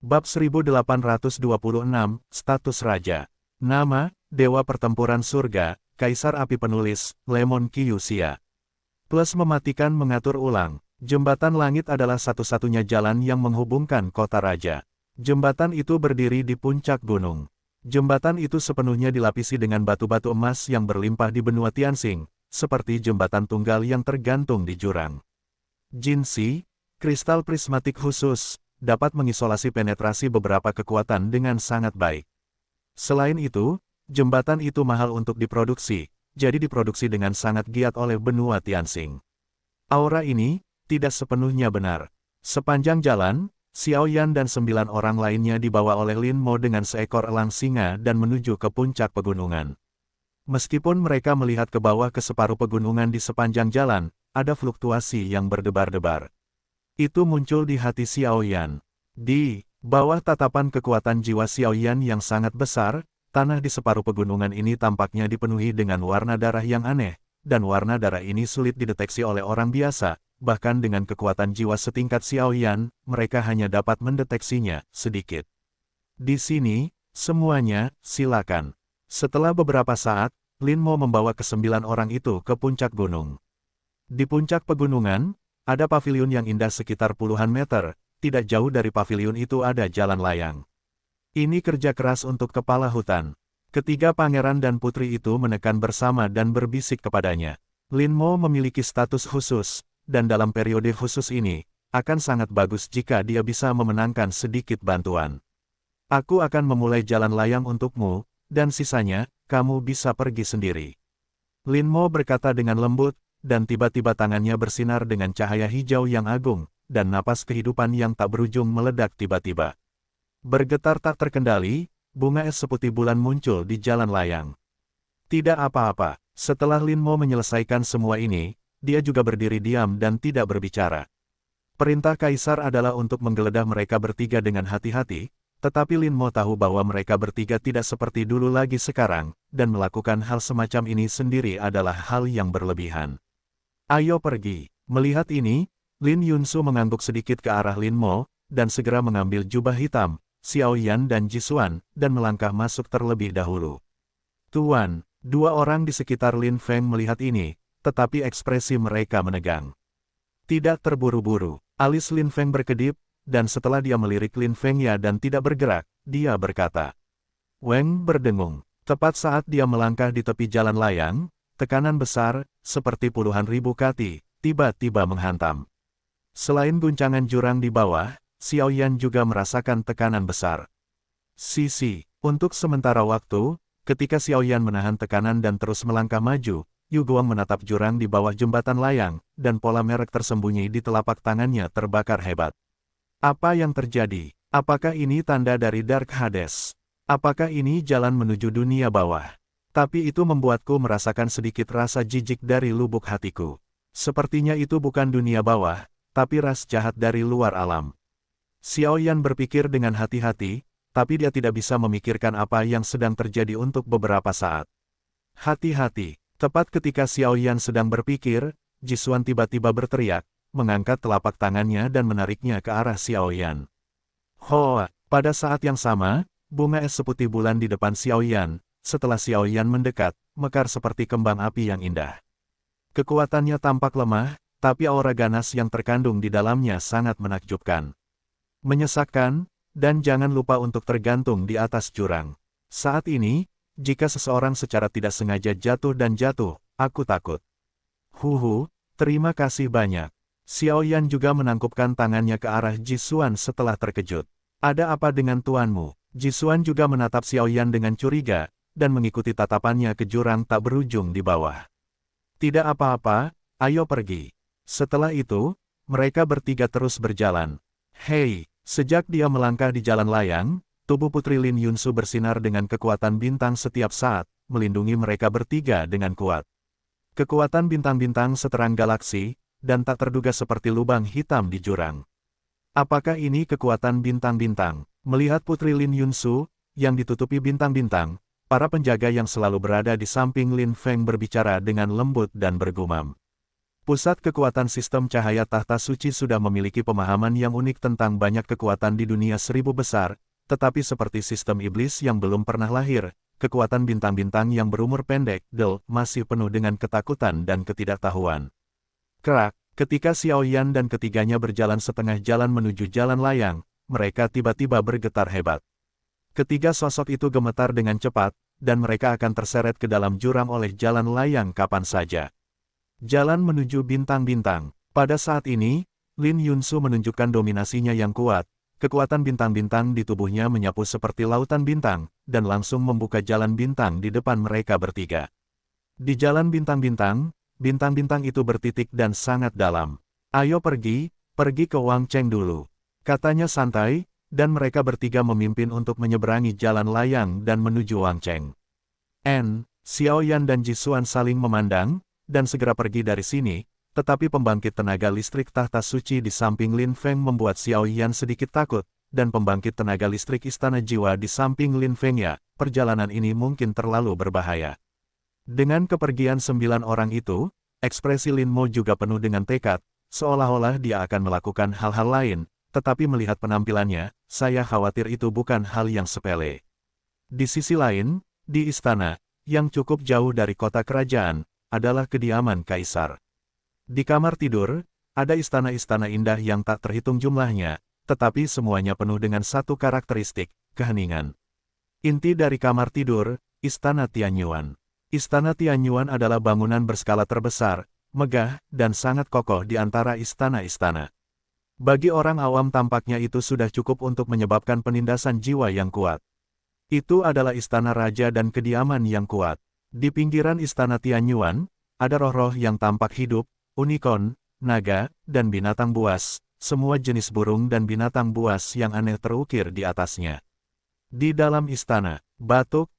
Bab 1826, Status Raja. Nama, Dewa Pertempuran Surga, Kaisar Api Penulis, Lemon Kyushia. Plus mematikan mengatur ulang. Jembatan langit adalah satu-satunya jalan yang menghubungkan kota raja. Jembatan itu berdiri di puncak gunung. Jembatan itu sepenuhnya dilapisi dengan batu-batu emas yang berlimpah di benua Tianxing, seperti jembatan tunggal yang tergantung di jurang. Jinsi, kristal prismatik khusus, dapat mengisolasi penetrasi beberapa kekuatan dengan sangat baik. Selain itu, jembatan itu mahal untuk diproduksi, jadi diproduksi dengan sangat giat oleh benua Tianxing. Aura ini tidak sepenuhnya benar. Sepanjang jalan, Xiao Yan dan 9 orang lainnya dibawa oleh Lin Mo dengan seekor elang singa dan menuju ke puncak pegunungan. Meskipun mereka melihat ke bawah ke separuh pegunungan di sepanjang jalan, ada fluktuasi yang berdebar-debar. Itu muncul di hati Xiao Yan. Di bawah tatapan kekuatan jiwa Xiao Yan yang sangat besar, tanah di separuh pegunungan ini tampaknya dipenuhi dengan warna darah yang aneh, dan warna darah ini sulit dideteksi oleh orang biasa, bahkan dengan kekuatan jiwa setingkat Xiao Yan, mereka hanya dapat mendeteksinya sedikit. Di sini, semuanya, silakan. Setelah beberapa saat, Lin Mo membawa ke-9 orang itu ke puncak gunung. Di puncak pegunungan, ada paviliun yang indah sekitar puluhan meter, tidak jauh dari paviliun itu ada jalan layang. Ini kerja keras untuk kepala hutan. Ketiga pangeran dan putri itu menekan bersama dan berbisik kepadanya. Lin Mo memiliki status khusus, dan dalam periode khusus ini, akan sangat bagus jika dia bisa memenangkan sedikit bantuan. Aku akan memulai jalan layang untukmu, dan sisanya, kamu bisa pergi sendiri. Lin Mo berkata dengan lembut, dan tiba-tiba tangannya bersinar dengan cahaya hijau yang agung, dan napas kehidupan yang tak berujung meledak tiba-tiba. Bergetar tak terkendali, bunga es seputih bulan muncul di jalan layang. Tidak apa-apa, setelah Lin Mo menyelesaikan semua ini, dia juga berdiri diam dan tidak berbicara. Perintah Kaisar adalah untuk menggeledah mereka bertiga dengan hati-hati, tetapi Lin Mo tahu bahwa mereka bertiga tidak seperti dulu lagi sekarang, dan melakukan hal semacam ini sendiri adalah hal yang berlebihan. Ayo pergi. Melihat ini, Lin Yunsu mengangguk sedikit ke arah Lin Mo, dan segera mengambil jubah hitam, Xiao Yan dan Jisuan, dan melangkah masuk terlebih dahulu. Tuan, dua orang di sekitar Lin Feng melihat ini, tetapi ekspresi mereka menegang. Tidak terburu-buru, alis Lin Feng berkedip, dan setelah dia melirik Lin Feng ya dan tidak bergerak, dia berkata. Weng berdengung. Tepat saat dia melangkah di tepi jalan layang, tekanan besar, seperti puluhan ribu kaki, tiba-tiba menghantam. Selain guncangan jurang di bawah, Xiao Yan juga merasakan tekanan besar. Sisi, untuk sementara waktu, ketika Xiao Yan menahan tekanan dan terus melangkah maju, Yu Guang menatap jurang di bawah jembatan layang, dan pola merek tersembunyi di telapak tangannya terbakar hebat. Apa yang terjadi? Apakah ini tanda dari Dark Hades? Apakah ini jalan menuju dunia bawah? Tapi itu membuatku merasakan sedikit rasa jijik dari lubuk hatiku. Sepertinya itu bukan dunia bawah, tapi ras jahat dari luar alam. Xiao Yan berpikir dengan hati-hati, tapi dia tidak bisa memikirkan apa yang sedang terjadi untuk beberapa saat. Hati-hati, tepat ketika Xiao Yan sedang berpikir, Jisuan tiba-tiba berteriak, mengangkat telapak tangannya dan menariknya ke arah Xiao Yan. Hoa, pada saat yang sama, bunga es seputih bulan di depan Xiao Yan, setelah Xiao Yan mendekat, mekar seperti kembang api yang indah. Kekuatannya tampak lemah, tapi aura ganas yang terkandung di dalamnya sangat menakjubkan. Menyesakkan, dan jangan lupa untuk tergantung di atas jurang. Saat ini, jika seseorang secara tidak sengaja jatuh dan jatuh, aku takut. Huhu, terima kasih banyak. Xiao Yan juga menangkupkan tangannya ke arah Jisuan setelah terkejut. Ada apa dengan tuanmu? Jisuan juga menatap Xiao Yan dengan curiga, dan mengikuti tatapannya ke jurang tak berujung di bawah. Tidak apa-apa, ayo pergi. Setelah itu, mereka bertiga terus berjalan. Hei, sejak dia melangkah di jalan layang, tubuh Putri Lin Yunsu bersinar dengan kekuatan bintang setiap saat, melindungi mereka bertiga dengan kuat. Kekuatan bintang-bintang seterang galaksi, dan tak terduga seperti lubang hitam di jurang. Apakah ini kekuatan bintang-bintang? Melihat Putri Lin Yunsu, yang ditutupi bintang-bintang, para penjaga yang selalu berada di samping Lin Feng berbicara dengan lembut dan bergumam. Pusat kekuatan sistem cahaya tahta suci sudah memiliki pemahaman yang unik tentang banyak kekuatan di dunia seribu besar, tetapi seperti sistem iblis yang belum pernah lahir, kekuatan bintang-bintang yang berumur pendek, masih penuh dengan ketakutan dan ketidaktahuan. Kerak, ketika Xiao Yan dan ketiganya berjalan setengah jalan menuju jalan layang, mereka tiba-tiba bergetar hebat. Ketiga sosok itu gemetar dengan cepat, dan mereka akan terseret ke dalam jurang oleh jalan layang kapan saja. Jalan menuju bintang-bintang. Pada saat ini, Lin Yunsu menunjukkan dominasinya yang kuat. Kekuatan bintang-bintang di tubuhnya menyapu seperti lautan bintang, dan langsung membuka jalan bintang di depan mereka bertiga. Di jalan bintang-bintang, bintang-bintang itu bertitik dan sangat dalam. Ayo pergi ke Wang Cheng dulu. Katanya santai, dan mereka bertiga memimpin untuk menyeberangi jalan layang dan menuju Wang Cheng. Xiao Yan dan Jisuan saling memandang, dan segera pergi dari sini, tetapi pembangkit tenaga listrik tahta suci di samping Lin Feng membuat Xiao Yan sedikit takut, dan pembangkit tenaga listrik istana jiwa di samping Lin Feng perjalanan ini mungkin terlalu berbahaya. Dengan kepergian 9 orang itu, ekspresi Lin Mo juga penuh dengan tekad, seolah-olah dia akan melakukan hal-hal lain, tetapi melihat penampilannya, saya khawatir itu bukan hal yang sepele. Di sisi lain, di istana, yang cukup jauh dari kota kerajaan, adalah kediaman kaisar. Di kamar tidur, ada istana-istana indah yang tak terhitung jumlahnya, tetapi semuanya penuh dengan satu karakteristik, keheningan. Inti dari kamar tidur, Istana Tianyuan. Istana Tianyuan adalah bangunan berskala terbesar, megah, dan sangat kokoh di antara istana-istana. Bagi orang awam tampaknya itu sudah cukup untuk menyebabkan penindasan jiwa yang kuat. Itu adalah istana raja dan kediaman yang kuat. Di pinggiran istana Tianyuan, ada roh-roh yang tampak hidup, unicorn, naga, dan binatang buas, semua jenis burung dan binatang buas yang aneh terukir di atasnya. Di dalam istana, batuk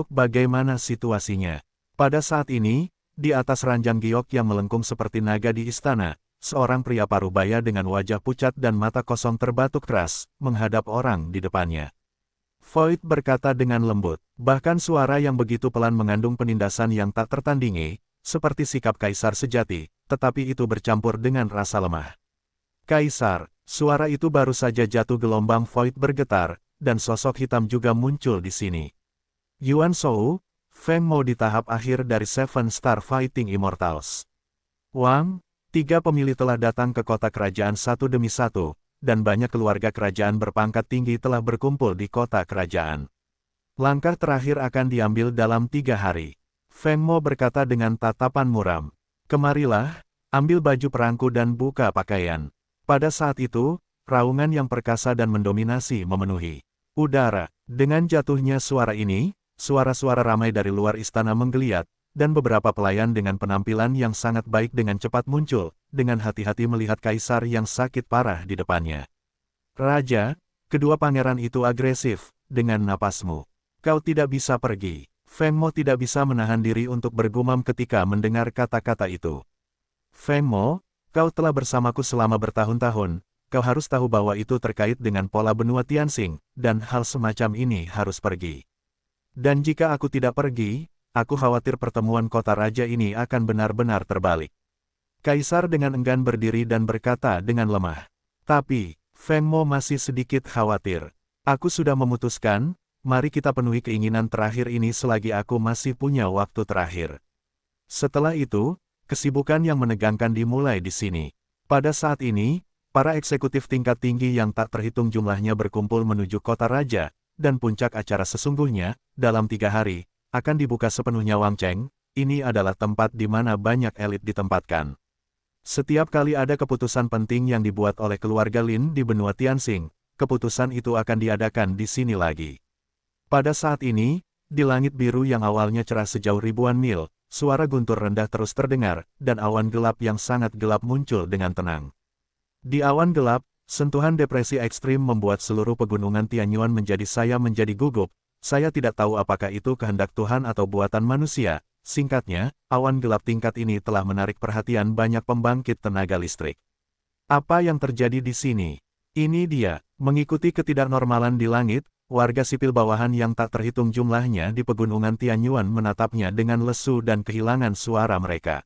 bagaimana situasinya? Pada saat ini, di atas ranjang giok yang melengkung seperti naga di istana, seorang pria parubaya dengan wajah pucat dan mata kosong terbatuk keras, menghadap orang di depannya. Void berkata dengan lembut, bahkan suara yang begitu pelan mengandung penindasan yang tak tertandingi, seperti sikap kaisar sejati, tetapi itu bercampur dengan rasa lemah. Kaisar, suara itu baru saja jatuh gelombang Void bergetar, dan sosok hitam juga muncul di sini. Yuan Shou, Feng Mo di tahap akhir dari Seven Star Fighting Immortals. Wang, 3 pemilih telah datang ke kota kerajaan satu demi satu, dan banyak keluarga kerajaan berpangkat tinggi telah berkumpul di kota kerajaan. Langkah terakhir akan diambil dalam 3 hari. Feng Mo berkata dengan tatapan muram. Kemarilah, ambil baju perangku dan buka pakaian. Pada saat itu, raungan yang perkasa dan mendominasi memenuhi udara. Dengan jatuhnya suara ini, suara-suara ramai dari luar istana menggeliat, dan beberapa pelayan dengan penampilan yang sangat baik dengan cepat muncul, dengan hati-hati melihat kaisar yang sakit parah di depannya. Raja, kedua pangeran itu agresif, dengan napasmu. Kau tidak bisa pergi. Feng Mo tidak bisa menahan diri untuk bergumam ketika mendengar kata-kata itu. Feng Mo, kau telah bersamaku selama bertahun-tahun, kau harus tahu bahwa itu terkait dengan pola benua Tianxing, dan hal semacam ini harus pergi. Dan jika aku tidak pergi, aku khawatir pertemuan kota raja ini akan benar-benar terbalik. Kaisar dengan enggan berdiri dan berkata dengan lemah. Tapi, Feng Mo masih sedikit khawatir. Aku sudah memutuskan, mari kita penuhi keinginan terakhir ini selagi aku masih punya waktu terakhir. Setelah itu, kesibukan yang menegangkan dimulai di sini. Pada saat ini, para eksekutif tingkat tinggi yang tak terhitung jumlahnya berkumpul menuju kota raja, dan puncak acara sesungguhnya, dalam 3 hari, akan dibuka sepenuhnya Wang Cheng. Ini adalah tempat di mana banyak elit ditempatkan. Setiap kali ada keputusan penting yang dibuat oleh keluarga Lin di benua Tianxing, keputusan itu akan diadakan di sini lagi. Pada saat ini, di langit biru yang awalnya cerah sejauh ribuan mil, suara guntur rendah terus terdengar, dan awan gelap yang sangat gelap muncul dengan tenang. Di awan gelap, sentuhan depresi ekstrim membuat seluruh pegunungan Tianyuan menjadi gugup. Saya tidak tahu apakah itu kehendak Tuhan atau buatan manusia. Singkatnya, awan gelap tingkat ini telah menarik perhatian banyak pembangkit tenaga listrik. Apa yang terjadi di sini? Ini dia, mengikuti ketidaknormalan di langit, warga sipil bawahan yang tak terhitung jumlahnya di pegunungan Tianyuan menatapnya dengan lesu dan kehilangan suara mereka.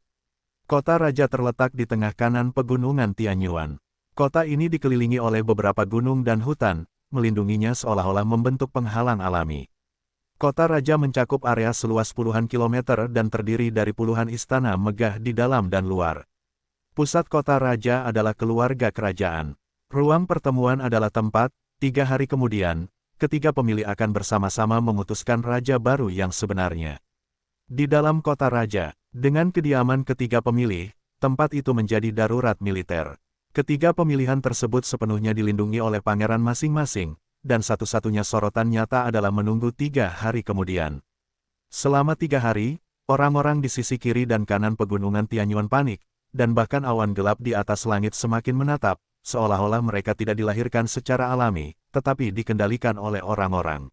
Kota Raja terletak di tengah kanan pegunungan Tianyuan. Kota ini dikelilingi oleh beberapa gunung dan hutan, melindunginya seolah-olah membentuk penghalang alami. Kota Raja mencakup area seluas puluhan kilometer dan terdiri dari puluhan istana megah di dalam dan luar. Pusat Kota Raja adalah keluarga kerajaan. Ruang pertemuan adalah tempat, 3 hari kemudian, ketiga pemilih akan bersama-sama memutuskan raja baru yang sebenarnya. Di dalam Kota Raja, dengan kediaman ketiga pemilih, tempat itu menjadi darurat militer. Ketiga pemilihan tersebut sepenuhnya dilindungi oleh pangeran masing-masing, dan satu-satunya sorotan nyata adalah menunggu 3 hari kemudian. Selama 3 hari, orang-orang di sisi kiri dan kanan pegunungan Tianyuan panik, dan bahkan awan gelap di atas langit semakin menatap, seolah-olah mereka tidak dilahirkan secara alami, tetapi dikendalikan oleh orang-orang.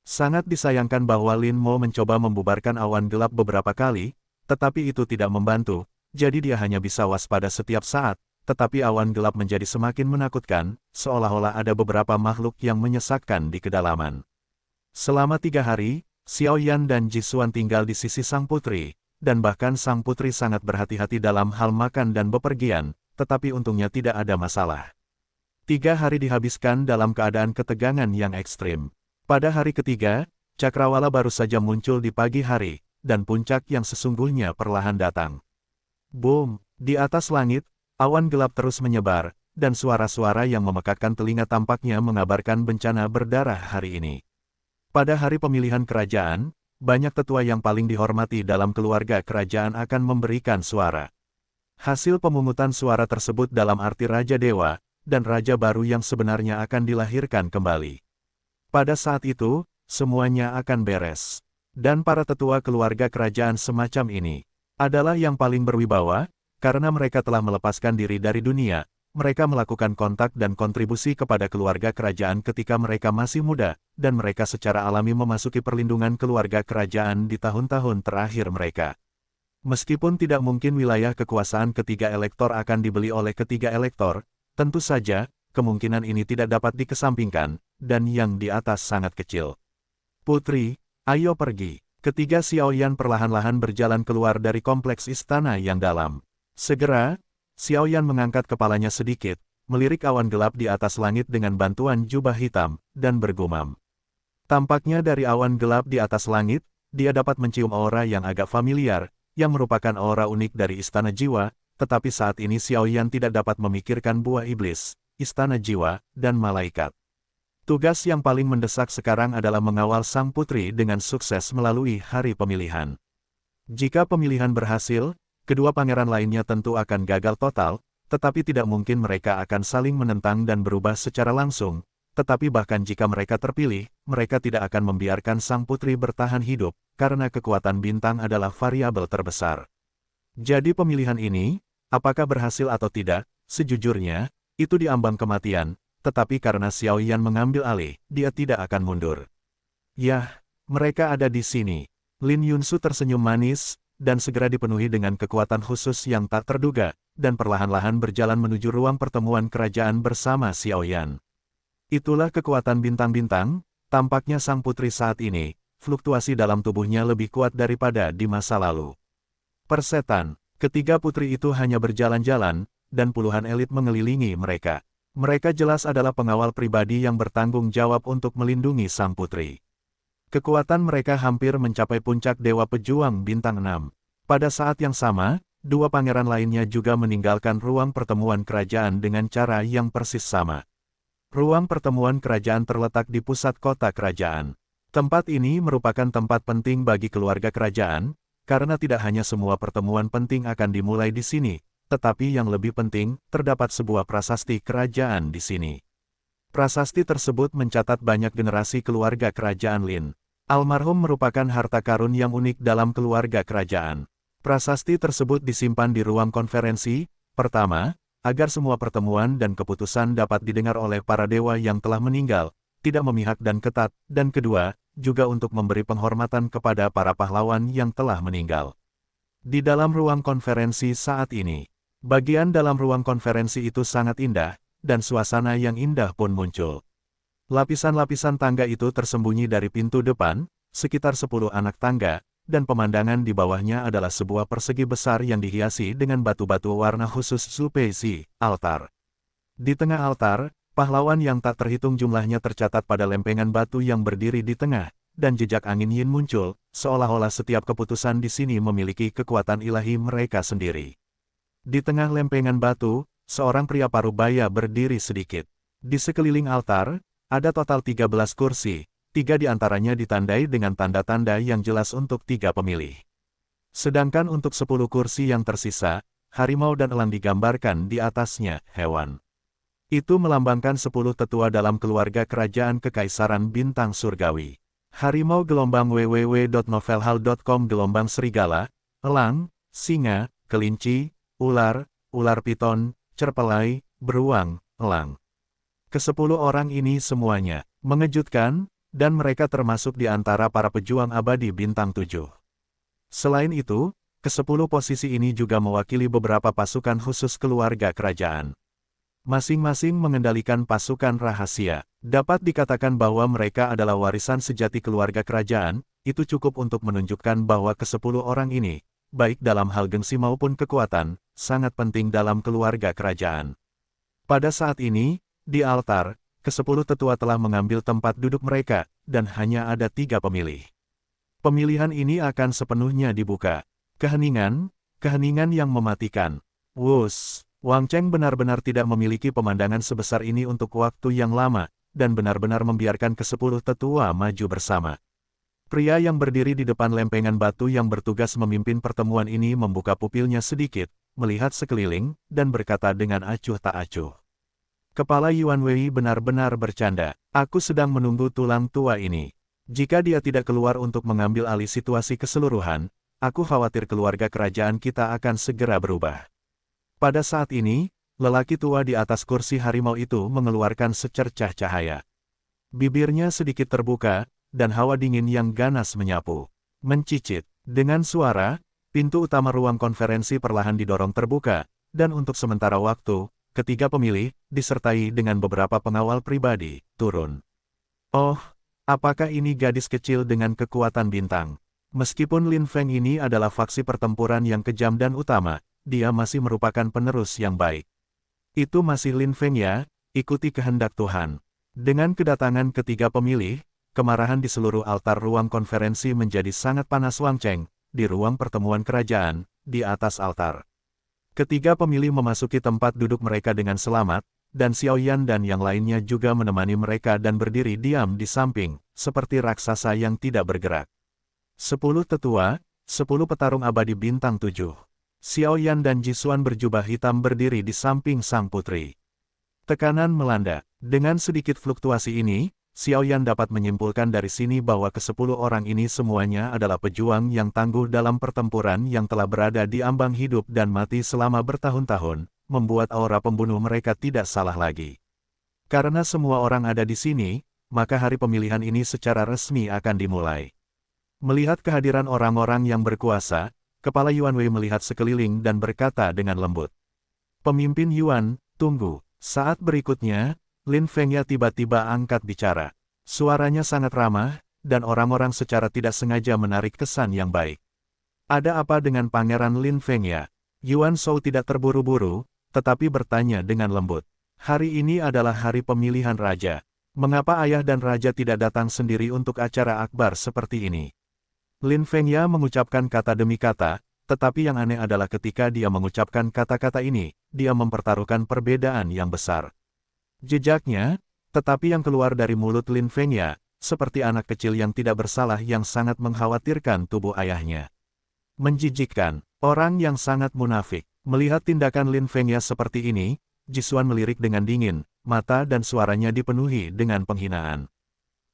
Sangat disayangkan bahwa Lin Mo mencoba membubarkan awan gelap beberapa kali, tetapi itu tidak membantu, jadi dia hanya bisa waspada setiap saat, tetapi awan gelap menjadi semakin menakutkan, seolah-olah ada beberapa makhluk yang menyesakkan di kedalaman. Selama 3 hari, Xiao Yan dan Jisuan tinggal di sisi sang putri, dan bahkan sang putri sangat berhati-hati dalam hal makan dan bepergian, tetapi untungnya tidak ada masalah. 3 hari dihabiskan dalam keadaan ketegangan yang ekstrim. Pada hari ketiga, cakrawala baru saja muncul di pagi hari, dan puncak yang sesungguhnya perlahan datang. Boom! Di atas langit, awan gelap terus menyebar, dan suara-suara yang memekakkan telinga tampaknya mengabarkan bencana berdarah hari ini. Pada hari pemilihan kerajaan, banyak tetua yang paling dihormati dalam keluarga kerajaan akan memberikan suara. Hasil pemungutan suara tersebut dalam arti Raja Dewa, dan Raja baru yang sebenarnya akan dilahirkan kembali. Pada saat itu, semuanya akan beres. Dan para tetua keluarga kerajaan semacam ini, adalah yang paling berwibawa, karena mereka telah melepaskan diri dari dunia, mereka melakukan kontak dan kontribusi kepada keluarga kerajaan ketika mereka masih muda, dan mereka secara alami memasuki perlindungan keluarga kerajaan di tahun-tahun terakhir mereka. Meskipun tidak mungkin wilayah kekuasaan ketiga elektor akan dibeli oleh ketiga elektor, tentu saja, kemungkinan ini tidak dapat dikesampingkan, dan yang di atas sangat kecil. Putri, ayo pergi. Ketiga Xiao Yan perlahan-lahan berjalan keluar dari kompleks istana yang dalam. Segera, Xiao Yan mengangkat kepalanya sedikit, melirik awan gelap di atas langit dengan bantuan jubah hitam, dan bergumam. Tampaknya dari awan gelap di atas langit, dia dapat mencium aura yang agak familiar, yang merupakan aura unik dari Istana Jiwa, tetapi saat ini Xiao Yan tidak dapat memikirkan buah iblis, Istana Jiwa, dan malaikat. Tugas yang paling mendesak sekarang adalah mengawal sang putri dengan sukses melalui hari pemilihan. Jika pemilihan berhasil, kedua pangeran lainnya tentu akan gagal total, tetapi tidak mungkin mereka akan saling menentang dan berubah secara langsung, tetapi bahkan jika mereka terpilih, mereka tidak akan membiarkan sang putri bertahan hidup, karena kekuatan bintang adalah variabel terbesar. Jadi pemilihan ini, apakah berhasil atau tidak, sejujurnya, itu diambang kematian, tetapi karena Xiao Yan mengambil alih, dia tidak akan mundur. Yah, mereka ada di sini. Lin Yunsu tersenyum manis, dan segera dipenuhi dengan kekuatan khusus yang tak terduga, dan perlahan-lahan berjalan menuju ruang pertemuan kerajaan bersama Xiao Yan. Itulah kekuatan bintang-bintang, tampaknya sang putri saat ini, fluktuasi dalam tubuhnya lebih kuat daripada di masa lalu. Persetan, ketiga putri itu hanya berjalan-jalan, dan puluhan elit mengelilingi mereka. Mereka jelas adalah pengawal pribadi yang bertanggung jawab untuk melindungi sang putri. Kekuatan mereka hampir mencapai puncak Dewa Pejuang Bintang 6. Pada saat yang sama, dua pangeran lainnya juga meninggalkan ruang pertemuan kerajaan dengan cara yang persis sama. Ruang pertemuan kerajaan terletak di pusat kota kerajaan. Tempat ini merupakan tempat penting bagi keluarga kerajaan, karena tidak hanya semua pertemuan penting akan dimulai di sini, tetapi yang lebih penting, terdapat sebuah prasasti kerajaan di sini. Prasasti tersebut mencatat banyak generasi keluarga kerajaan Lin. Almarhum merupakan harta karun yang unik dalam keluarga kerajaan. Prasasti tersebut disimpan di ruang konferensi, pertama, agar semua pertemuan dan keputusan dapat didengar oleh para dewa yang telah meninggal, tidak memihak dan ketat, dan kedua, juga untuk memberi penghormatan kepada para pahlawan yang telah meninggal. Di dalam ruang konferensi saat ini, bagian dalam ruang konferensi itu sangat indah, dan suasana yang indah pun muncul. Lapisan-lapisan tangga itu tersembunyi dari pintu depan, sekitar 10 anak tangga, dan pemandangan di bawahnya adalah sebuah persegi besar yang dihiasi dengan batu-batu warna khusus Zupezi, altar. Di tengah altar, pahlawan yang tak terhitung jumlahnya tercatat pada lempengan batu yang berdiri di tengah, dan jejak angin yin muncul, seolah-olah setiap keputusan di sini memiliki kekuatan ilahi mereka sendiri. Di tengah lempengan batu, seorang pria parubaya berdiri sedikit. Di sekeliling altar, ada total 13 kursi, 3 di antaranya ditandai dengan tanda-tanda yang jelas untuk 3 pemilih. Sedangkan untuk 10 kursi yang tersisa, harimau dan elang digambarkan di atasnya, hewan. Itu melambangkan 10 tetua dalam keluarga kerajaan kekaisaran bintang surgawi. Harimau gelombang www.novelhal.com gelombang serigala, elang, singa, kelinci, ular, ular piton, cerpelai, beruang, elang. Ke-10 orang ini semuanya mengejutkan, dan mereka termasuk di antara para pejuang abadi bintang 7. Selain itu, ke-10 posisi ini juga mewakili beberapa pasukan khusus keluarga kerajaan. Masing-masing mengendalikan pasukan rahasia. Dapat dikatakan bahwa mereka adalah warisan sejati keluarga kerajaan, itu cukup untuk menunjukkan bahwa ke-10 orang ini, baik dalam hal gengsi maupun kekuatan, sangat penting dalam keluarga kerajaan. Pada saat ini, di altar, ke-10 tetua telah mengambil tempat duduk mereka, dan hanya ada 3 pemilih. Pemilihan ini akan sepenuhnya dibuka. Keheningan yang mematikan. Wus! Wang Cheng benar-benar tidak memiliki pemandangan sebesar ini untuk waktu yang lama, dan benar-benar membiarkan ke-10 tetua maju bersama. Pria yang berdiri di depan lempengan batu yang bertugas memimpin pertemuan ini membuka pupilnya sedikit, melihat sekeliling, dan berkata dengan acuh tak acuh. Kepala Yuan Wei benar-benar bercanda. Aku sedang menunggu tulang tua ini. Jika dia tidak keluar untuk mengambil alih situasi keseluruhan, aku khawatir keluarga kerajaan kita akan segera berubah. Pada saat ini, lelaki tua di atas kursi harimau itu mengeluarkan secercah cahaya. Bibirnya sedikit terbuka, dan hawa dingin yang ganas menyapu. Mencicit. Dengan suara, pintu utama ruang konferensi perlahan didorong terbuka, dan untuk sementara waktu, ketiga pemilih, disertai dengan beberapa pengawal pribadi, turun. Oh, apakah ini gadis kecil dengan kekuatan bintang? Meskipun Lin Feng ini adalah faksi pertempuran yang kejam dan utama, dia masih merupakan penerus yang baik. Itu masih Lin Feng ya, ikuti kehendak Tuhan. Dengan kedatangan ketiga pemilih, kemarahan di seluruh altar ruang konferensi menjadi sangat panas. Wang Cheng, di ruang pertemuan kerajaan, di atas altar. Ketiga pemilih memasuki tempat duduk mereka dengan selamat, dan Xiao Yan dan yang lainnya juga menemani mereka dan berdiri diam di samping, seperti raksasa yang tidak bergerak. 10 tetua, 10 petarung abadi bintang 7. Xiao Yan dan Jisuan berjubah hitam berdiri di samping sang putri. Tekanan melanda. Dengan sedikit fluktuasi ini, Xiao Yan dapat menyimpulkan dari sini bahwa ke-10 orang ini semuanya adalah pejuang yang tangguh dalam pertempuran yang telah berada di ambang hidup dan mati selama bertahun-tahun, membuat aura pembunuh mereka tidak salah lagi. Karena semua orang ada di sini, maka hari pemilihan ini secara resmi akan dimulai. Melihat kehadiran orang-orang yang berkuasa, Kepala Yuan Wei melihat sekeliling dan berkata dengan lembut. Pemimpin Yuan, tunggu. Saat berikutnya, Lin Fengya tiba-tiba angkat bicara. Suaranya sangat ramah, dan orang-orang secara tidak sengaja menarik kesan yang baik. Ada apa dengan Pangeran Lin Fengya? Yuan Shou tidak terburu-buru, tetapi bertanya dengan lembut. Hari ini adalah hari pemilihan raja. Mengapa ayah dan raja tidak datang sendiri untuk acara akbar seperti ini? Lin Fengya mengucapkan kata demi kata, tetapi yang aneh adalah ketika dia mengucapkan kata-kata ini, dia mempertaruhkan perbedaan yang besar. Jejaknya, tetapi yang keluar dari mulut Lin Fengya, seperti anak kecil yang tidak bersalah yang sangat mengkhawatirkan tubuh ayahnya. Menjijikkan, orang yang sangat munafik. Melihat tindakan Lin Fengya seperti ini, Jisuan melirik dengan dingin, mata dan suaranya dipenuhi dengan penghinaan.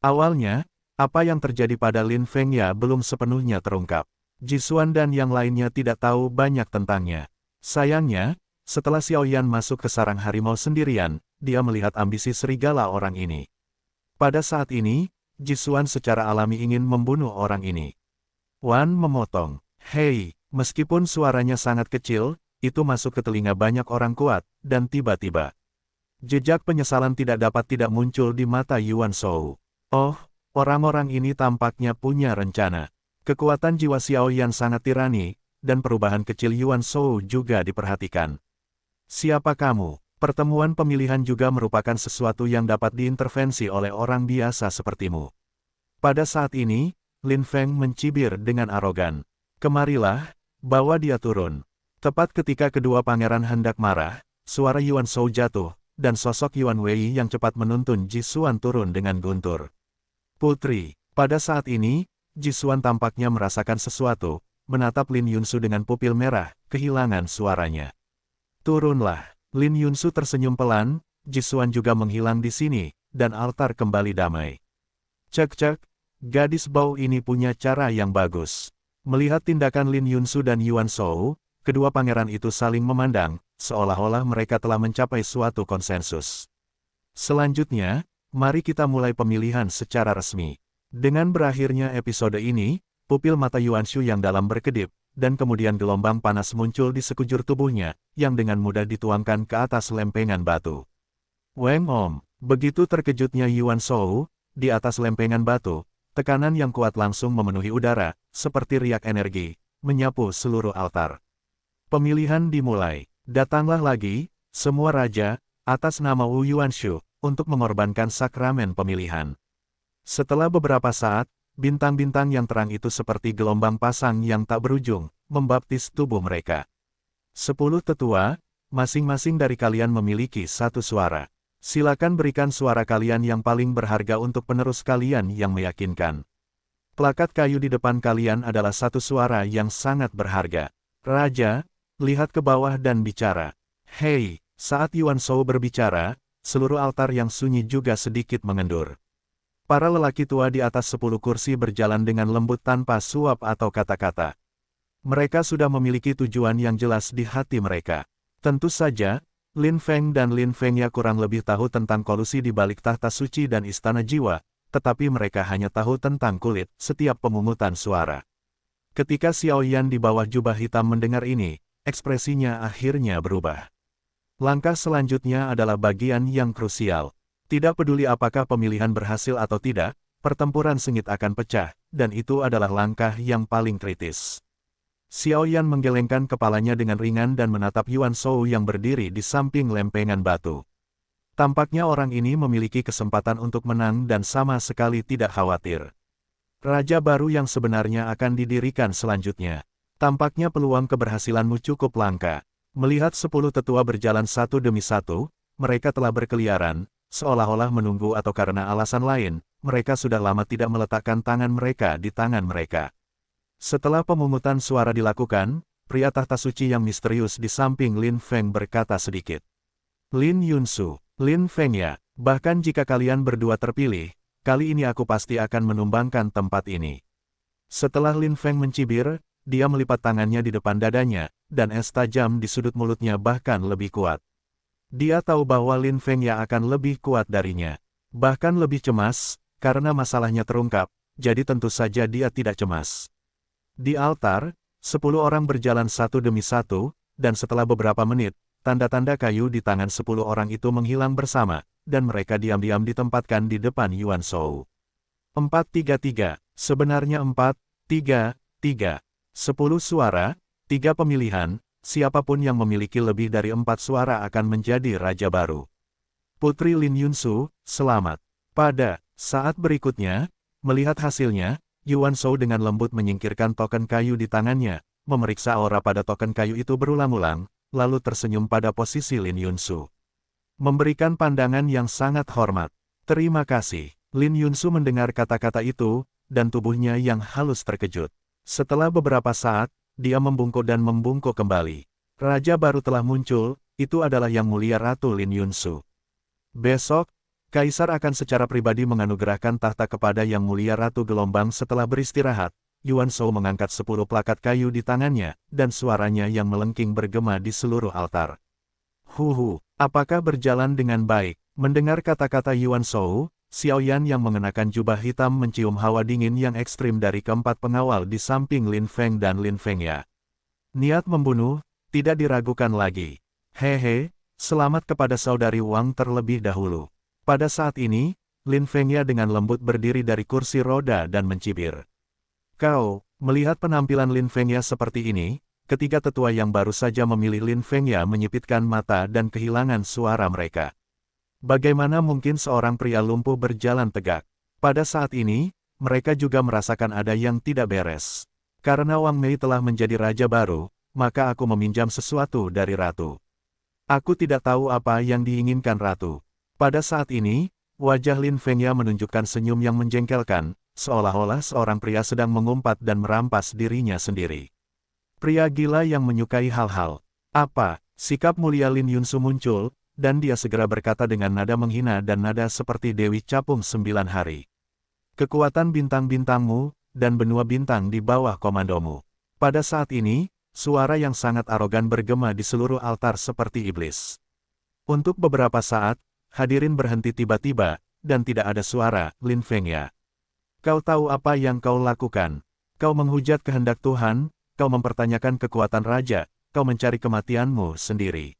Awalnya, apa yang terjadi pada Lin Fengya belum sepenuhnya terungkap. Jisuan dan yang lainnya tidak tahu banyak tentangnya. Sayangnya, setelah Xiao Yan masuk ke sarang harimau sendirian, dia melihat ambisi serigala orang ini. Pada saat ini, Jisuan secara alami ingin membunuh orang ini. Wan memotong. Hei, meskipun suaranya sangat kecil, itu masuk ke telinga banyak orang kuat, dan tiba-tiba. Jejak penyesalan tidak dapat tidak muncul di mata Yuan Shou. Oh, orang-orang ini tampaknya punya rencana. Kekuatan jiwa Xiao Yan sangat tirani, dan perubahan kecil Yuan Shou juga diperhatikan. Siapa kamu? Pertemuan pemilihan juga merupakan sesuatu yang dapat diintervensi oleh orang biasa sepertimu. Pada saat ini, Lin Feng mencibir dengan arogan. Kemarilah, bawa dia turun. Tepat ketika kedua pangeran hendak marah, suara Yuan Shou jatuh, dan sosok Yuan Wei yang cepat menuntun Ji Xuan turun dengan guntur. Putri, pada saat ini, Ji Xuan tampaknya merasakan sesuatu, menatap Lin Yunsu dengan pupil merah, kehilangan suaranya. Turunlah. Lin Yunsu tersenyum pelan, Ji Xuan juga menghilang di sini, dan altar kembali damai. Cek-cek, gadis bau ini punya cara yang bagus. Melihat tindakan Lin Yunsu dan Yuan Shou, kedua pangeran itu saling memandang, seolah-olah mereka telah mencapai suatu konsensus. Selanjutnya, mari kita mulai pemilihan secara resmi. Dengan berakhirnya episode ini, pupil mata Yuan Shu yang dalam berkedip, dan kemudian gelombang panas muncul di sekujur tubuhnya, yang dengan mudah dituangkan ke atas lempengan batu. Weng Om, begitu terkejutnya Yuan Shou, di atas lempengan batu, tekanan yang kuat langsung memenuhi udara, seperti riak energi, menyapu seluruh altar. Pemilihan dimulai. Datanglah lagi, semua raja, atas nama Wu Yuanshu, untuk mengorbankan sakramen pemilihan. Setelah beberapa saat, bintang-bintang yang terang itu seperti gelombang pasang yang tak berujung, membaptis tubuh mereka. 10 tetua, masing-masing dari kalian memiliki satu suara. Silakan berikan suara kalian yang paling berharga untuk penerus kalian yang meyakinkan. Plakat kayu di depan kalian adalah satu suara yang sangat berharga. Raja, lihat ke bawah dan bicara. Hei, saat Yuan Shou berbicara, seluruh altar yang sunyi juga sedikit mengendur. Para lelaki tua di atas 10 kursi berjalan dengan lembut tanpa suap atau kata-kata. Mereka sudah memiliki tujuan yang jelas di hati mereka. Tentu saja, Lin Feng dan Lin Fengya kurang lebih tahu tentang kolusi di balik tahta suci dan istana jiwa, tetapi mereka hanya tahu tentang kulit setiap pemungutan suara. Ketika Xiao Yan di bawah jubah hitam mendengar ini, ekspresinya akhirnya berubah. Langkah selanjutnya adalah bagian yang krusial. Tidak peduli apakah pemilihan berhasil atau tidak, pertempuran sengit akan pecah, dan itu adalah langkah yang paling kritis. Xiao Yan menggelengkan kepalanya dengan ringan dan menatap Yuan Shou yang berdiri di samping lempengan batu. Tampaknya orang ini memiliki kesempatan untuk menang dan sama sekali tidak khawatir. Raja baru yang sebenarnya akan didirikan selanjutnya. Tampaknya peluang keberhasilanmu cukup langka. Melihat 10 tetua berjalan satu demi satu, mereka telah berkeliaran, seolah-olah menunggu atau karena alasan lain, mereka sudah lama tidak meletakkan tangan mereka di tangan mereka. Setelah pemungutan suara dilakukan, pria tahta suci yang misterius di samping Lin Feng berkata sedikit. Lin Yunsu, Lin Fengya, bahkan jika kalian berdua terpilih, kali ini aku pasti akan menumbangkan tempat ini. Setelah Lin Feng mencibir, dia melipat tangannya di depan dadanya, dan es tajam di sudut mulutnya bahkan lebih kuat. Dia tahu bahwa Lin Fengya akan lebih kuat darinya. Bahkan lebih cemas, karena masalahnya terungkap, jadi tentu saja dia tidak cemas. Di altar, 10 orang berjalan satu demi satu, dan setelah beberapa menit, tanda-tanda kayu di tangan 10 orang itu menghilang bersama, dan mereka diam-diam ditempatkan di depan Yuan Shou. 4-3-3, sebenarnya 4-3-3. 10 suara, 3 pemilihan, siapapun yang memiliki lebih dari 4 suara akan menjadi raja baru. Putri Lin Yunsu, selamat. Pada saat berikutnya, melihat hasilnya, Yuan Shou dengan lembut menyingkirkan token kayu di tangannya, memeriksa aura pada token kayu itu berulang-ulang, lalu tersenyum pada posisi Lin Yunsu. Memberikan pandangan yang sangat hormat. Terima kasih. Lin Yunsu mendengar kata-kata itu, dan tubuhnya yang halus terkejut. Setelah beberapa saat, dia membungkuk dan membungkuk kembali. Raja baru telah muncul, itu adalah Yang Mulia Ratu Lin Yunsu. Besok, Kaisar akan secara pribadi menganugerahkan tahta kepada Yang Mulia Ratu Gelombang. Setelah beristirahat, Yuan Shou mengangkat 10 plakat kayu di tangannya, dan suaranya yang melengking bergema di seluruh altar. Huhu, apakah berjalan dengan baik? Mendengar kata-kata Yuan Shou, Xiao Yan yang mengenakan jubah hitam mencium hawa dingin yang ekstrim dari keempat pengawal di samping Lin Feng dan Lin Fengya. Niat membunuh, tidak diragukan lagi. Hehe, selamat kepada saudari Wang terlebih dahulu. Pada saat ini, Lin Fengya dengan lembut berdiri dari kursi roda dan mencibir. Kau, melihat penampilan Lin Fengya seperti ini, ketiga tetua yang baru saja memilih Lin Fengya menyipitkan mata dan kehilangan suara mereka. Bagaimana mungkin seorang pria lumpuh berjalan tegak? Pada saat ini, mereka juga merasakan ada yang tidak beres. Karena Wang Mei telah menjadi raja baru, maka aku meminjam sesuatu dari ratu. Aku tidak tahu apa yang diinginkan ratu. Pada saat ini, wajah Lin Fengya menunjukkan senyum yang menjengkelkan, seolah-olah seorang pria sedang mengumpat dan merampas dirinya sendiri. Pria gila yang menyukai hal-hal. Apa? Sikap mulia Lin Yunsu muncul, dan dia segera berkata dengan nada menghina dan nada seperti Dewi Capung 9 hari. Kekuatan bintang-bintangmu, dan benua bintang di bawah komandomu. Pada saat ini, suara yang sangat arogan bergema di seluruh altar seperti iblis. Untuk beberapa saat, hadirin berhenti tiba-tiba, dan tidak ada suara, Lin Fengya. Kau tahu apa yang kau lakukan? Kau menghujat kehendak Tuhan, kau mempertanyakan kekuatan raja, kau mencari kematianmu sendiri.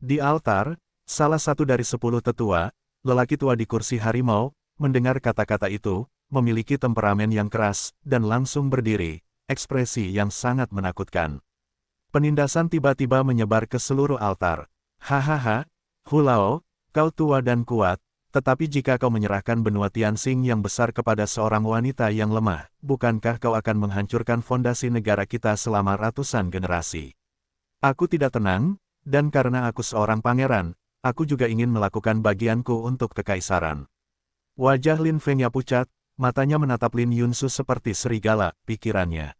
Di altar, salah satu dari 10 tetua, lelaki tua di kursi harimau, mendengar kata-kata itu, memiliki temperamen yang keras, dan langsung berdiri, ekspresi yang sangat menakutkan. Penindasan tiba-tiba menyebar ke seluruh altar. Hahaha, Hulao, kau tua dan kuat, tetapi jika kau menyerahkan benua Tianxing yang besar kepada seorang wanita yang lemah, bukankah kau akan menghancurkan fondasi negara kita selama ratusan generasi? Aku tidak tenang, dan karena aku seorang pangeran, aku juga ingin melakukan bagianku untuk kekaisaran. Wajah Lin Fengya pucat, matanya menatap Lin Yunsu seperti serigala, pikirannya.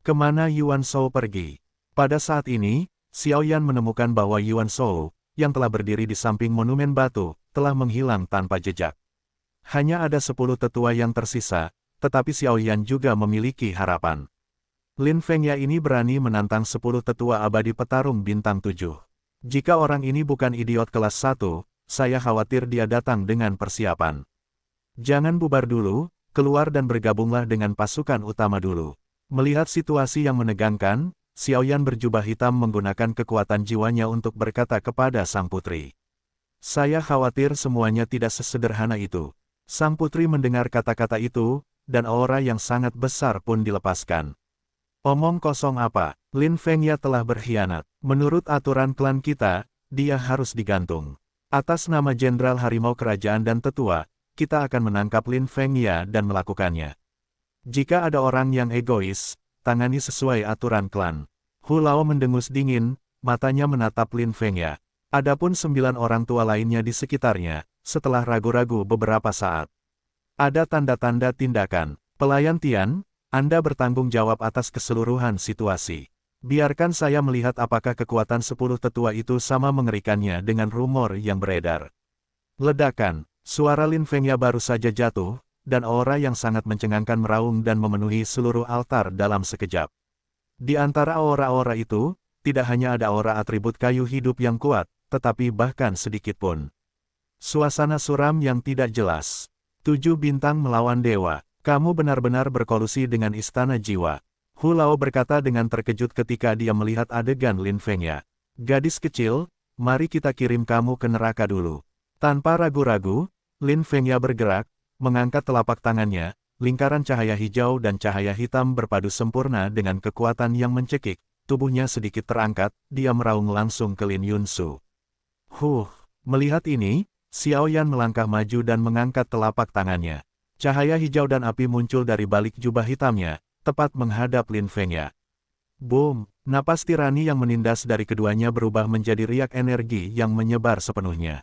Kemana Yuan Shou pergi? Pada saat ini, Xiao Yan menemukan bahwa Yuan Shou, yang telah berdiri di samping monumen batu, telah menghilang tanpa jejak. Hanya ada 10 tetua yang tersisa, tetapi Xiao Yan juga memiliki harapan. Lin Fengya ini berani menantang 10 tetua abadi petarung bintang 7. Jika orang ini bukan idiot kelas 1, saya khawatir dia datang dengan persiapan. Jangan bubar dulu, keluar dan bergabunglah dengan pasukan utama dulu. Melihat situasi yang menegangkan, Xiao Yan berjubah hitam menggunakan kekuatan jiwanya untuk berkata kepada sang putri. Saya khawatir semuanya tidak sesederhana itu. Sang putri mendengar kata-kata itu, dan aura yang sangat besar pun dilepaskan. Omong kosong apa? Lin Fengya telah berkhianat. Menurut aturan klan kita, dia harus digantung. Atas nama Jenderal Harimau Kerajaan dan Tetua, kita akan menangkap Lin Fengya dan melakukannya. Jika ada orang yang egois, tangani sesuai aturan klan. Hulao mendengus dingin, matanya menatap Lin Fengya. Adapun 9 orang tua lainnya di sekitarnya, setelah ragu-ragu beberapa saat. Ada tanda-tanda tindakan. Pelayan Tian, Anda bertanggung jawab atas keseluruhan situasi. Biarkan saya melihat apakah kekuatan 10 tetua itu sama mengerikannya dengan rumor yang beredar. Ledakan, suara Lin Fengya baru saja jatuh, dan aura yang sangat mencengangkan meraung dan memenuhi seluruh altar dalam sekejap. Di antara aura-aura itu, tidak hanya ada aura atribut kayu hidup yang kuat, tetapi bahkan sedikit pun. Suasana suram yang tidak jelas. 7 bintang melawan dewa. Kamu benar-benar berkolusi dengan istana jiwa. Hulao berkata dengan terkejut ketika dia melihat adegan Lin Fengya. Gadis kecil, mari kita kirim kamu ke neraka dulu. Tanpa ragu-ragu, Lin Fengya bergerak, mengangkat telapak tangannya, lingkaran cahaya hijau dan cahaya hitam berpadu sempurna dengan kekuatan yang mencekik. Tubuhnya sedikit terangkat, dia meraung langsung ke Lin Yunsu. Melihat ini, Xiao Yan melangkah maju dan mengangkat telapak tangannya. Cahaya hijau dan api muncul dari balik jubah hitamnya, tepat menghadap Lin Fengya. Boom! Napas tirani yang menindas dari keduanya berubah menjadi riak energi yang menyebar sepenuhnya.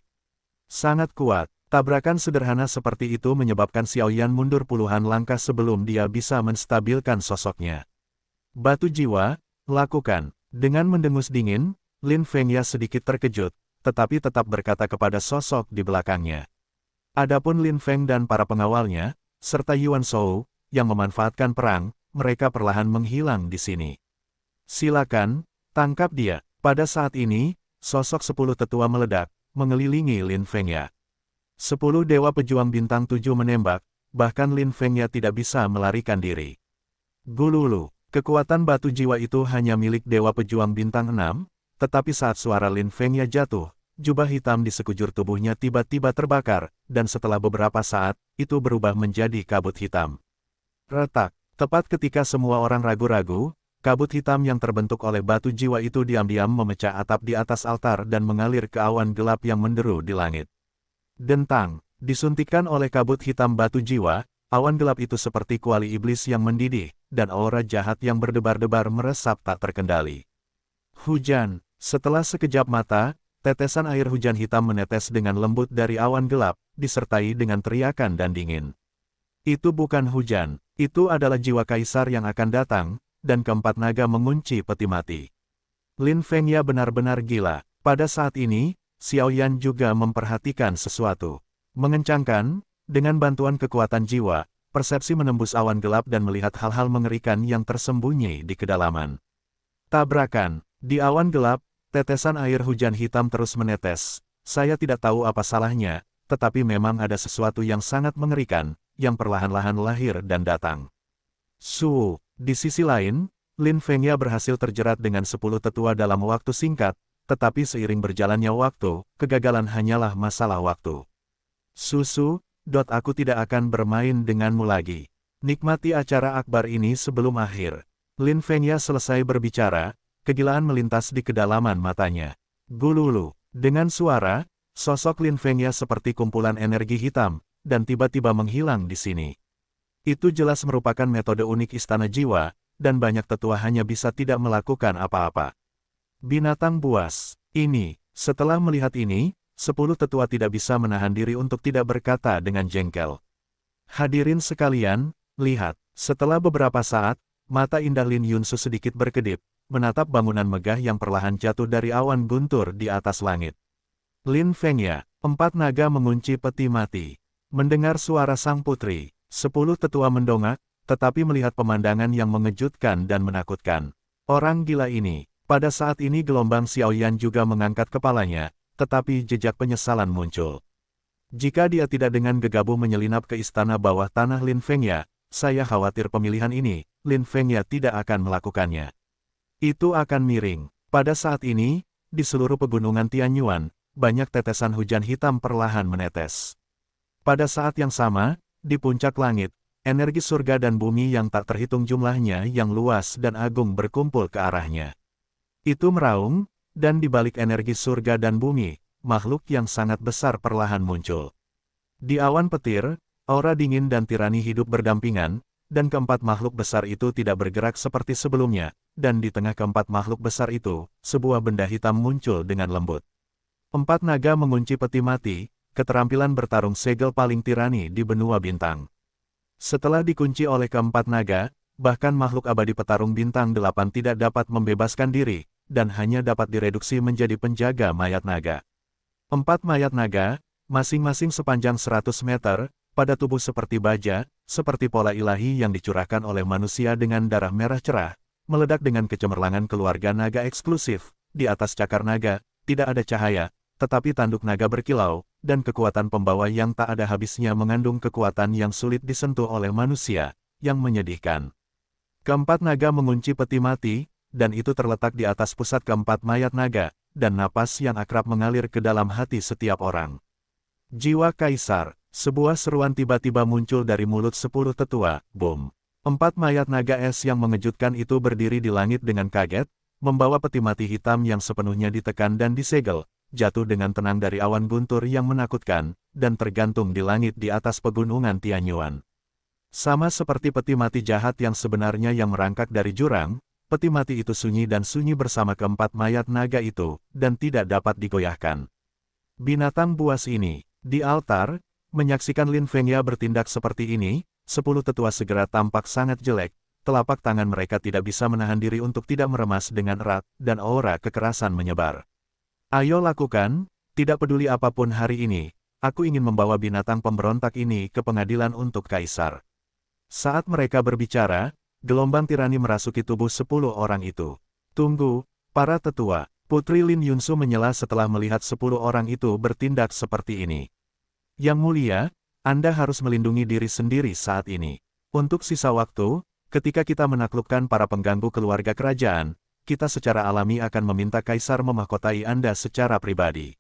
Sangat kuat, tabrakan sederhana seperti itu menyebabkan Xiao Yan mundur puluhan langkah sebelum dia bisa menstabilkan sosoknya. Batu jiwa, lakukan. Dengan mendengus dingin, Lin Fengya sedikit terkejut, tetapi tetap berkata kepada sosok di belakangnya. Adapun Lin Feng dan para pengawalnya, serta Yuan Shou, yang memanfaatkan perang, mereka perlahan menghilang di sini. Silakan, tangkap dia. Pada saat ini, sosok 10 tetua meledak, mengelilingi Lin Fengya. 10 dewa pejuang bintang 7 menembak, bahkan Lin Fengya tidak bisa melarikan diri. Gululu, kekuatan batu jiwa itu hanya milik dewa pejuang bintang 6, tetapi saat suara Lin Fengya jatuh, jubah hitam di sekujur tubuhnya tiba-tiba terbakar, dan setelah beberapa saat, itu berubah menjadi kabut hitam. Retak, Tepat ketika semua orang ragu-ragu, kabut hitam yang terbentuk oleh batu jiwa itu diam-diam memecah atap di atas altar dan mengalir ke awan gelap yang menderu di langit. Dentang, disuntikkan oleh kabut hitam batu jiwa, awan gelap itu seperti kuali iblis yang mendidih, dan aura jahat yang berdebar-debar meresap tak terkendali. Hujan, setelah sekejap mata, tetesan air hujan hitam menetes dengan lembut dari awan gelap, disertai dengan teriakan dan dingin. Itu bukan hujan, itu adalah jiwa kaisar yang akan datang, dan keempat naga mengunci peti mati. Lin Fengya benar-benar gila. Pada saat ini, Xiao Yan juga memperhatikan sesuatu. Mengencangkan, dengan bantuan kekuatan jiwa, persepsi menembus awan gelap dan melihat hal-hal mengerikan yang tersembunyi di kedalaman. Tabrakan, di awan gelap, tetesan air hujan hitam terus menetes. Saya tidak tahu apa salahnya, tetapi memang ada sesuatu yang sangat mengerikan, yang perlahan-lahan lahir dan datang. Di sisi lain, Lin Fengya berhasil terjerat dengan 10 tetua dalam waktu singkat, tetapi seiring berjalannya waktu, kegagalan hanyalah masalah waktu. Aku tidak akan bermain denganmu lagi. Nikmati acara akbar ini sebelum akhir. Lin Fengya selesai berbicara, kegilaan melintas di kedalaman matanya. Gululu, dengan suara, sosok Lin Fengya seperti kumpulan energi hitam, dan tiba-tiba menghilang di sini. Itu jelas merupakan metode unik istana jiwa, dan banyak tetua hanya bisa tidak melakukan apa-apa. Binatang buas. Setelah melihat ini, 10 tetua tidak bisa menahan diri untuk tidak berkata dengan jengkel. Hadirin sekalian, lihat, setelah beberapa saat, mata indah Lin Yunsu sedikit berkedip, menatap bangunan megah yang perlahan jatuh dari awan guntur di atas langit. Lin Fengya, 4 naga mengunci peti mati. Mendengar suara sang putri, 10 tetua mendongak, tetapi melihat pemandangan yang mengejutkan dan menakutkan. Orang gila ini. Pada saat ini gelombang Xiao Yan juga mengangkat kepalanya, tetapi jejak penyesalan muncul. Jika dia tidak dengan gegabah menyelinap ke istana bawah tanah Lin Fengya, saya khawatir pemilihan ini, Lin Fengya tidak akan melakukannya. Itu akan miring. Pada saat ini, di seluruh pegunungan Tianyuan, banyak tetesan hujan hitam perlahan menetes. Pada saat yang sama, di puncak langit, energi surga dan bumi yang tak terhitung jumlahnya yang luas dan agung berkumpul ke arahnya. Itu meraung, dan di balik energi surga dan bumi, makhluk yang sangat besar perlahan muncul. Di awan petir, aura dingin dan tirani hidup berdampingan, dan keempat makhluk besar itu tidak bergerak seperti sebelumnya, dan di tengah keempat makhluk besar itu, sebuah benda hitam muncul dengan lembut. 4 naga mengunci peti mati, keterampilan bertarung segel paling tirani di benua bintang. Setelah dikunci oleh keempat naga, bahkan makhluk abadi petarung bintang 8 tidak dapat membebaskan diri, dan hanya dapat direduksi menjadi penjaga mayat naga. 4 mayat naga, masing-masing sepanjang 100 meter, pada tubuh seperti baja, seperti pola ilahi yang dicurahkan oleh manusia dengan darah merah cerah, meledak dengan kecemerlangan keluarga naga eksklusif. Di atas cakar naga, tidak ada cahaya, tetapi tanduk naga berkilau, dan kekuatan pembawa yang tak ada habisnya mengandung kekuatan yang sulit disentuh oleh manusia, yang menyedihkan. Keempat naga mengunci peti mati, dan itu terletak di atas pusat keempat mayat naga, dan napas yang akrab mengalir ke dalam hati setiap orang. Jiwa Kaisar, sebuah seruan tiba-tiba muncul dari mulut 10 tetua, boom. 4 mayat naga es yang mengejutkan itu berdiri di langit dengan kaget, membawa peti mati hitam yang sepenuhnya ditekan dan disegel, jatuh dengan tenang dari awan guntur yang menakutkan, dan tergantung di langit di atas pegunungan Tianyuan. Sama seperti peti mati jahat yang sebenarnya yang merangkak dari jurang, peti mati itu sunyi dan sunyi bersama keempat mayat naga itu, dan tidak dapat digoyahkan. Binatang buas ini, di altar, menyaksikan Lin Fengya bertindak seperti ini, 10 tetua segera tampak sangat jelek, telapak tangan mereka tidak bisa menahan diri untuk tidak meremas dengan erat, dan aura kekerasan menyebar. Ayo lakukan, tidak peduli apapun hari ini, aku ingin membawa binatang pemberontak ini ke pengadilan untuk Kaisar. Saat mereka berbicara, gelombang tirani merasuki tubuh 10 orang itu. Tunggu, para tetua, Putri Lin Yunsu menyela setelah melihat 10 orang itu bertindak seperti ini. Yang mulia, Anda harus melindungi diri sendiri saat ini. Untuk sisa waktu, ketika kita menaklukkan para pengganggu keluarga kerajaan, kita secara alami akan meminta Kaisar memahkotai Anda secara pribadi.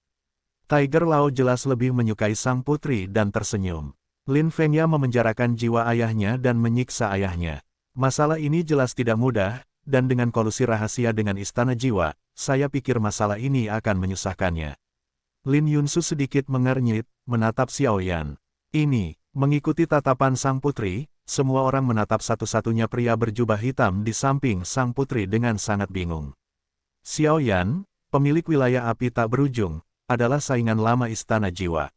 Tiger Lao jelas lebih menyukai sang putri dan tersenyum. Lin Fengya memenjarakan jiwa ayahnya dan menyiksa ayahnya. Masalah ini jelas tidak mudah, dan dengan kolusi rahasia dengan Istana Jiwa, saya pikir masalah ini akan menyusahkannya. Lin Yunsu sedikit mengernyit, menatap Xiao Yan. Ini, mengikuti tatapan sang putri, semua orang menatap satu-satunya pria berjubah hitam di samping sang putri dengan sangat bingung. Xiao Yan, pemilik wilayah api tak berujung, adalah saingan lama Istana Jiwa.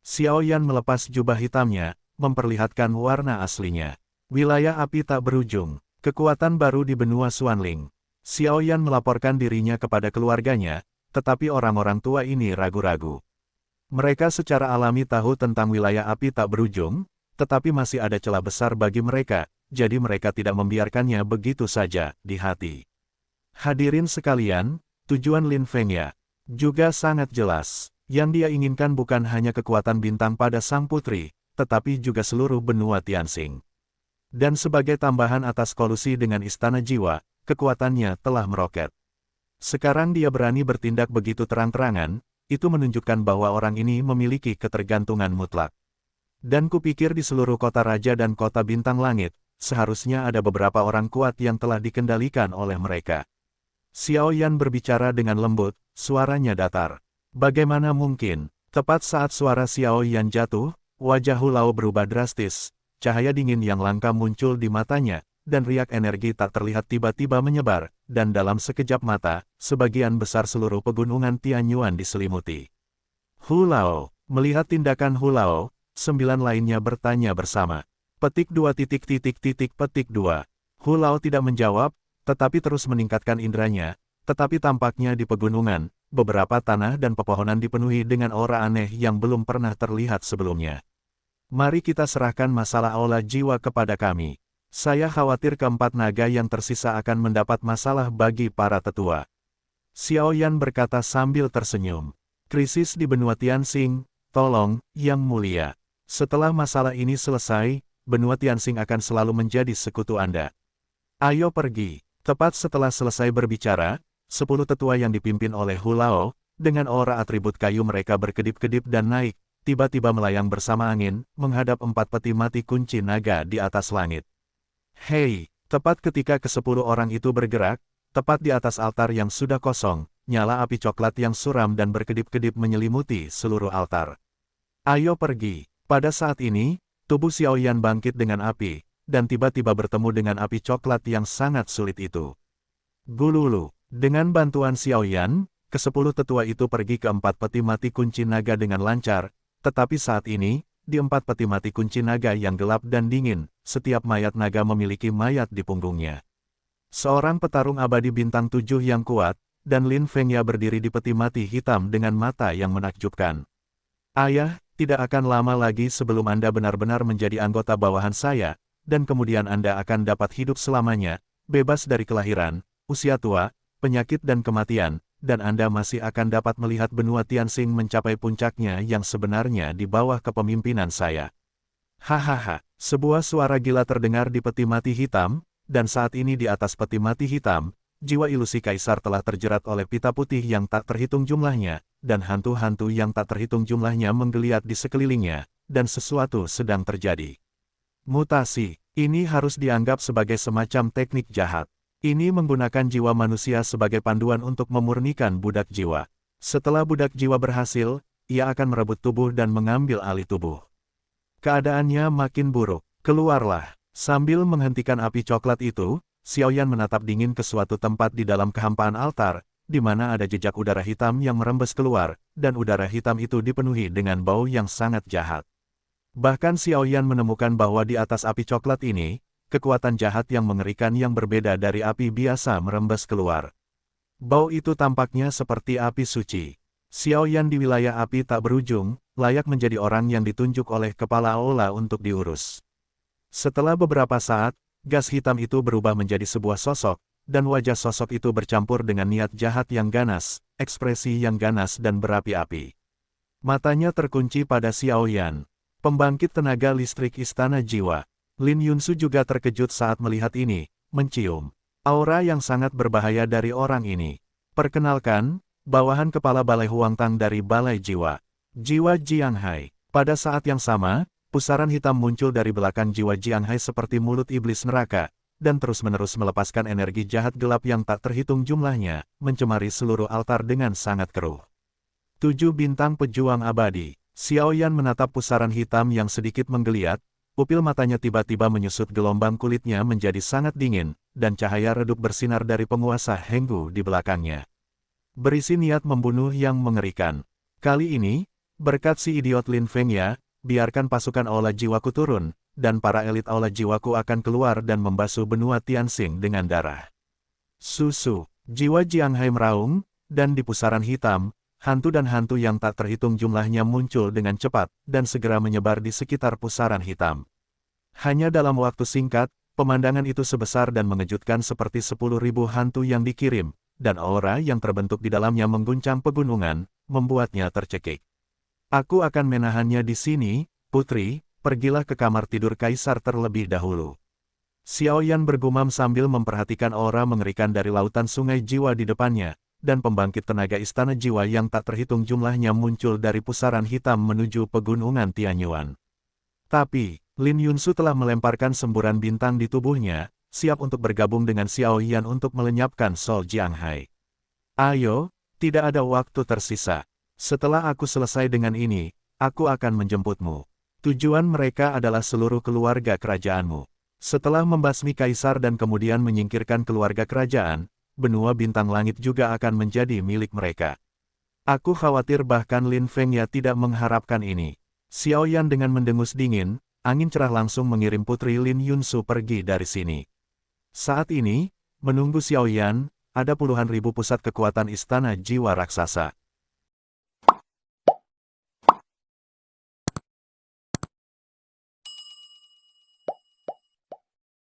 Xiao Yan melepas jubah hitamnya, memperlihatkan warna aslinya. Wilayah api tak berujung, kekuatan baru di benua Xuanling. Xiao Yan melaporkan dirinya kepada keluarganya, tetapi orang-orang tua ini ragu-ragu. Mereka secara alami tahu tentang wilayah api tak berujung, tetapi masih ada celah besar bagi mereka, jadi mereka tidak membiarkannya begitu saja di hati. Hadirin sekalian, tujuan Lin Fengya juga sangat jelas. Yang dia inginkan bukan hanya kekuatan bintang pada sang putri, tetapi juga seluruh benua Tianxing. Dan sebagai tambahan atas kolusi dengan Istana Jiwa, kekuatannya telah meroket. Sekarang dia berani bertindak begitu terang-terangan, itu menunjukkan bahwa orang ini memiliki ketergantungan mutlak. Dan kupikir di seluruh kota raja dan kota bintang langit, seharusnya ada beberapa orang kuat yang telah dikendalikan oleh mereka. Xiao Yan berbicara dengan lembut, suaranya datar. Bagaimana mungkin? Tepat saat suara Xiao Yan jatuh, wajah Hu Lao berubah drastis. Cahaya dingin yang langka muncul di matanya, dan riak energi tak terlihat tiba-tiba menyebar, dan dalam sekejap mata, sebagian besar seluruh pegunungan Tianyuan diselimuti. Hu Lao, melihat tindakan Hu Lao, 9 lainnya bertanya bersama. Petik 2 petik 2. Hu Lao tidak menjawab, tetapi terus meningkatkan inderanya, tetapi tampaknya di pegunungan, beberapa tanah dan pepohonan dipenuhi dengan aura aneh yang belum pernah terlihat sebelumnya. Mari kita serahkan masalah aula jiwa kepada kami. Saya khawatir keempat naga yang tersisa akan mendapat masalah bagi para tetua. Xiao Yan berkata sambil tersenyum. Krisis di benua Tianxing, tolong, Yang Mulia. Setelah masalah ini selesai, benua Tianxing akan selalu menjadi sekutu Anda. Ayo pergi. Tepat setelah selesai berbicara, 10 tetua yang dipimpin oleh Hu Lao, dengan aura atribut kayu mereka berkedip-kedip dan naik, tiba-tiba melayang bersama angin, menghadap 4 peti mati kunci naga di atas langit. Hei, tepat ketika ke-10 orang itu bergerak, tepat di atas altar yang sudah kosong, nyala api coklat yang suram dan berkedip-kedip menyelimuti seluruh altar. Ayo pergi. Pada saat ini, tubuh Xiao Yan bangkit dengan api, dan tiba-tiba bertemu dengan api coklat yang sangat sulit itu. Gululu, dengan bantuan Xiao Yan, ke-10 tetua itu pergi ke 4 peti mati kunci naga dengan lancar, tetapi saat ini, di 4 peti mati kunci naga yang gelap dan dingin, setiap mayat naga memiliki mayat di punggungnya. Seorang petarung abadi bintang 7 yang kuat, dan Lin Fengya berdiri di peti mati hitam dengan mata yang menakjubkan. Ayah, tidak akan lama lagi sebelum Anda benar-benar menjadi anggota bawahan saya, dan kemudian Anda akan dapat hidup selamanya, bebas dari kelahiran, usia tua, penyakit dan kematian, dan Anda masih akan dapat melihat benua Tianxing mencapai puncaknya yang sebenarnya di bawah kepemimpinan saya. Hahaha, sebuah suara gila terdengar di peti mati hitam, dan saat ini di atas peti mati hitam, jiwa ilusi kaisar telah terjerat oleh pita putih yang tak terhitung jumlahnya, dan hantu-hantu yang tak terhitung jumlahnya menggeliat di sekelilingnya, dan sesuatu sedang terjadi. Mutasi, ini harus dianggap sebagai semacam teknik jahat. Ini menggunakan jiwa manusia sebagai panduan untuk memurnikan budak jiwa. Setelah budak jiwa berhasil, ia akan merebut tubuh dan mengambil alih tubuh. Keadaannya makin buruk. Keluarlah. Sambil menghentikan api coklat itu, Xiao Yan menatap dingin ke suatu tempat di dalam kehampaan altar, di mana ada jejak udara hitam yang merembes keluar, dan udara hitam itu dipenuhi dengan bau yang sangat jahat. Bahkan Xiao Yan menemukan bahwa di atas api coklat ini, kekuatan jahat yang mengerikan yang berbeda dari api biasa merembes keluar. Bau itu tampaknya seperti api suci. Xiao Yan di wilayah api tak berujung, layak menjadi orang yang ditunjuk oleh kepala aula untuk diurus. Setelah beberapa saat, gas hitam itu berubah menjadi sebuah sosok, dan wajah sosok itu bercampur dengan niat jahat yang ganas, ekspresi yang ganas dan berapi-api. Matanya terkunci pada Xiao Yan, pembangkit tenaga listrik Istana Jiwa. Lin Yunsu juga terkejut saat melihat ini, mencium aura yang sangat berbahaya dari orang ini. Perkenalkan, bawahan kepala Balai Huangtang dari Balai Jiwa. Jiwa Jianghai. Pada saat yang sama, pusaran hitam muncul dari belakang jiwa Jianghai seperti mulut iblis neraka, dan terus-menerus melepaskan energi jahat gelap yang tak terhitung jumlahnya, mencemari seluruh altar dengan sangat keruh. 7 bintang pejuang abadi. Xiaoyan menatap pusaran hitam yang sedikit menggeliat, pupil matanya tiba-tiba menyusut, gelombang kulitnya menjadi sangat dingin, dan cahaya redup bersinar dari penguasa Henggu di belakangnya. Berisi niat membunuh yang mengerikan. Kali ini, berkat si idiot Lin Fengya, biarkan pasukan aula jiwaku turun, dan para elit aula jiwaku akan keluar dan membasuh benua Tianxing dengan darah. Susu, jiwa Jiang Hai meraung, dan di pusaran hitam, hantu dan hantu yang tak terhitung jumlahnya muncul dengan cepat, dan segera menyebar di sekitar pusaran hitam. Hanya dalam waktu singkat, pemandangan itu sebesar dan mengejutkan seperti 10.000 hantu yang dikirim, dan aura yang terbentuk di dalamnya mengguncang pegunungan, membuatnya tercekik. Aku akan menahannya di sini, putri, pergilah ke kamar tidur kaisar terlebih dahulu. Xiaoyan bergumam sambil memperhatikan aura mengerikan dari lautan sungai jiwa di depannya, dan pembangkit tenaga istana jiwa yang tak terhitung jumlahnya muncul dari pusaran hitam menuju pegunungan Tianyuan. Tapi, Lin Yunsu telah melemparkan semburan bintang di tubuhnya, siap untuk bergabung dengan Xiaoyan untuk melenyapkan Sol Jianghai. Ayo, tidak ada waktu tersisa. Setelah aku selesai dengan ini, aku akan menjemputmu. Tujuan mereka adalah seluruh keluarga kerajaanmu. Setelah membasmi kaisar dan kemudian menyingkirkan keluarga kerajaan, benua bintang langit juga akan menjadi milik mereka. Aku khawatir bahkan Lin Fengya tidak mengharapkan ini. Xiaoyan dengan mendengus dingin, angin cerah langsung mengirim putri Lin Yunsu pergi dari sini. Saat ini, menunggu Xiaoyan, ada puluhan ribu pusat kekuatan istana jiwa raksasa.